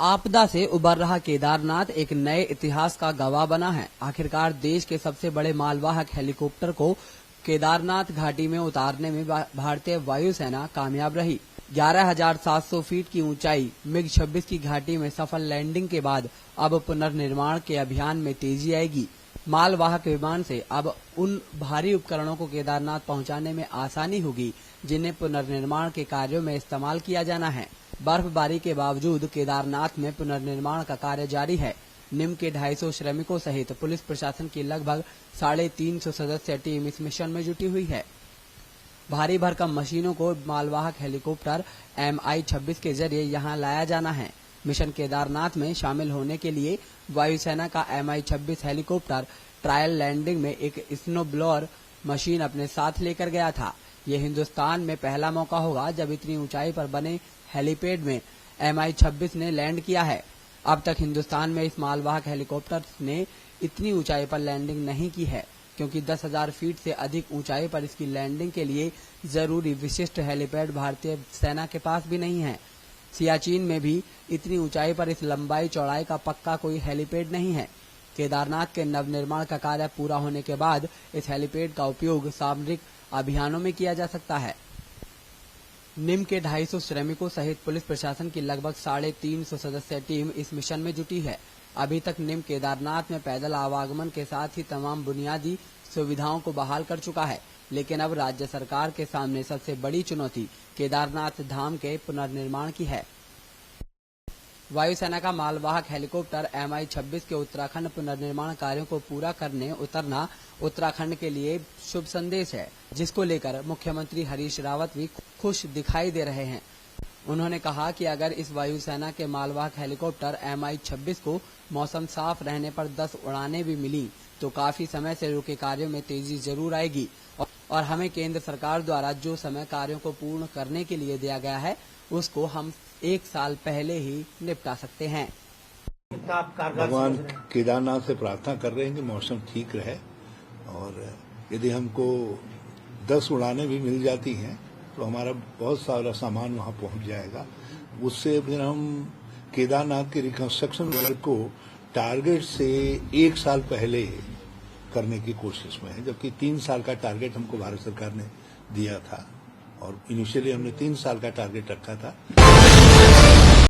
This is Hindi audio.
आपदा से उबर रहा केदारनाथ एक नए इतिहास का गवाह बना है। आखिरकार देश के सबसे बड़े मालवाहक हेलीकॉप्टर को केदारनाथ घाटी में उतारने में भारतीय वायुसेना कामयाब रही। 11,700 फीट की ऊंचाई MiG-26 की घाटी में सफल लैंडिंग के बाद अब पुनर्निर्माण के अभियान में तेजी आएगी। मालवाहक विमान से अब उन भारी उपकरणों को केदारनाथ पहुंचाने में आसानी होगी जिन्हें पुनर्निर्माण के कार्यों में इस्तेमाल किया जाना है। बर्फबारी के बावजूद केदारनाथ में पुनर्निर्माण का कार्य जारी है। निम के 250 श्रमिकों सहित पुलिस प्रशासन की लगभग 350 सदस्य टीम इस मिशन में जुटी हुई है। भारी भरकम मशीनों को मालवाहक हेलीकॉप्टर Mi-26 के जरिए यहां लाया जाना है। मिशन केदारनाथ में शामिल होने के लिए वायुसेना का Mi-26 हेलीकॉप्टर ट्रायल लैंडिंग में एक स्नो ब्लोअर मशीन अपने साथ लेकर गया था। ये हिंदुस्तान में पहला मौका होगा जब इतनी ऊंचाई पर बने हेलीपैड में Mi-26 ने लैंड किया है। अब तक हिंदुस्तान में इस मालवाहक हेलीकॉप्टर ने इतनी ऊंचाई पर लैंडिंग नहीं की है, क्योंकि 10,000 फीट से अधिक ऊंचाई पर इसकी लैंडिंग के लिए जरूरी विशिष्ट हेलीपैड भारतीय सेना के पास भी नहीं है। सियाचिन में भी इतनी ऊंचाई पर इस लंबाई चौड़ाई का पक्का कोई हेलीपैड नहीं है। केदारनाथ के नवनिर्माण का कार्य पूरा होने के बाद इस हेलीपैड का उपयोग सामरिक अभियानों में किया जा सकता है। निम के 250 श्रमिकों सहित पुलिस प्रशासन की लगभग 350 सदस्य टीम इस मिशन में जुटी है। अभी तक निम केदारनाथ में पैदल आवागमन के साथ ही तमाम बुनियादी सुविधाओं को बहाल कर चुका है, लेकिन अब राज्य सरकार के सामने सबसे बड़ी चुनौती केदारनाथ धाम के पुनर्निर्माण की है। वायुसेना का मालवाहक हेलीकॉप्टर Mi-26 के उत्तराखंड पुनर्निर्माण कार्यों को पूरा करने उतरना उत्तराखंड के लिए शुभ संदेश है, जिसको लेकर मुख्यमंत्री हरीश रावत भी खुश दिखाई दे रहे हैं। उन्होंने कहा कि अगर इस वायुसेना के मालवाहक हेलीकॉप्टर Mi-26 को मौसम साफ रहने पर 10 उड़ानें भी मिली तो काफी समय से रुके कार्यों में तेजी जरूर आएगी और हमें केंद्र सरकार द्वारा जो समय कार्यों को पूर्ण करने के लिए दिया गया है उसको हम 1 साल पहले ही निपटा सकते हैं। भगवान केदारनाथ से प्रार्थना कर रहे हैं कि मौसम ठीक रहे और यदि हमको 10 उड़ानें भी मिल जाती हैं तो हमारा बहुत सारा सामान वहां पहुंच जाएगा। उससे फिर हम केदारनाथ के रिकंस्ट्रक्शन वर्क को टारगेट से 1 साल पहले करने की कोशिश में है, जबकि 3 साल का टारगेट हमको भारत सरकार ने दिया था और इनिशियली हमने 3 साल का टारगेट रखा था।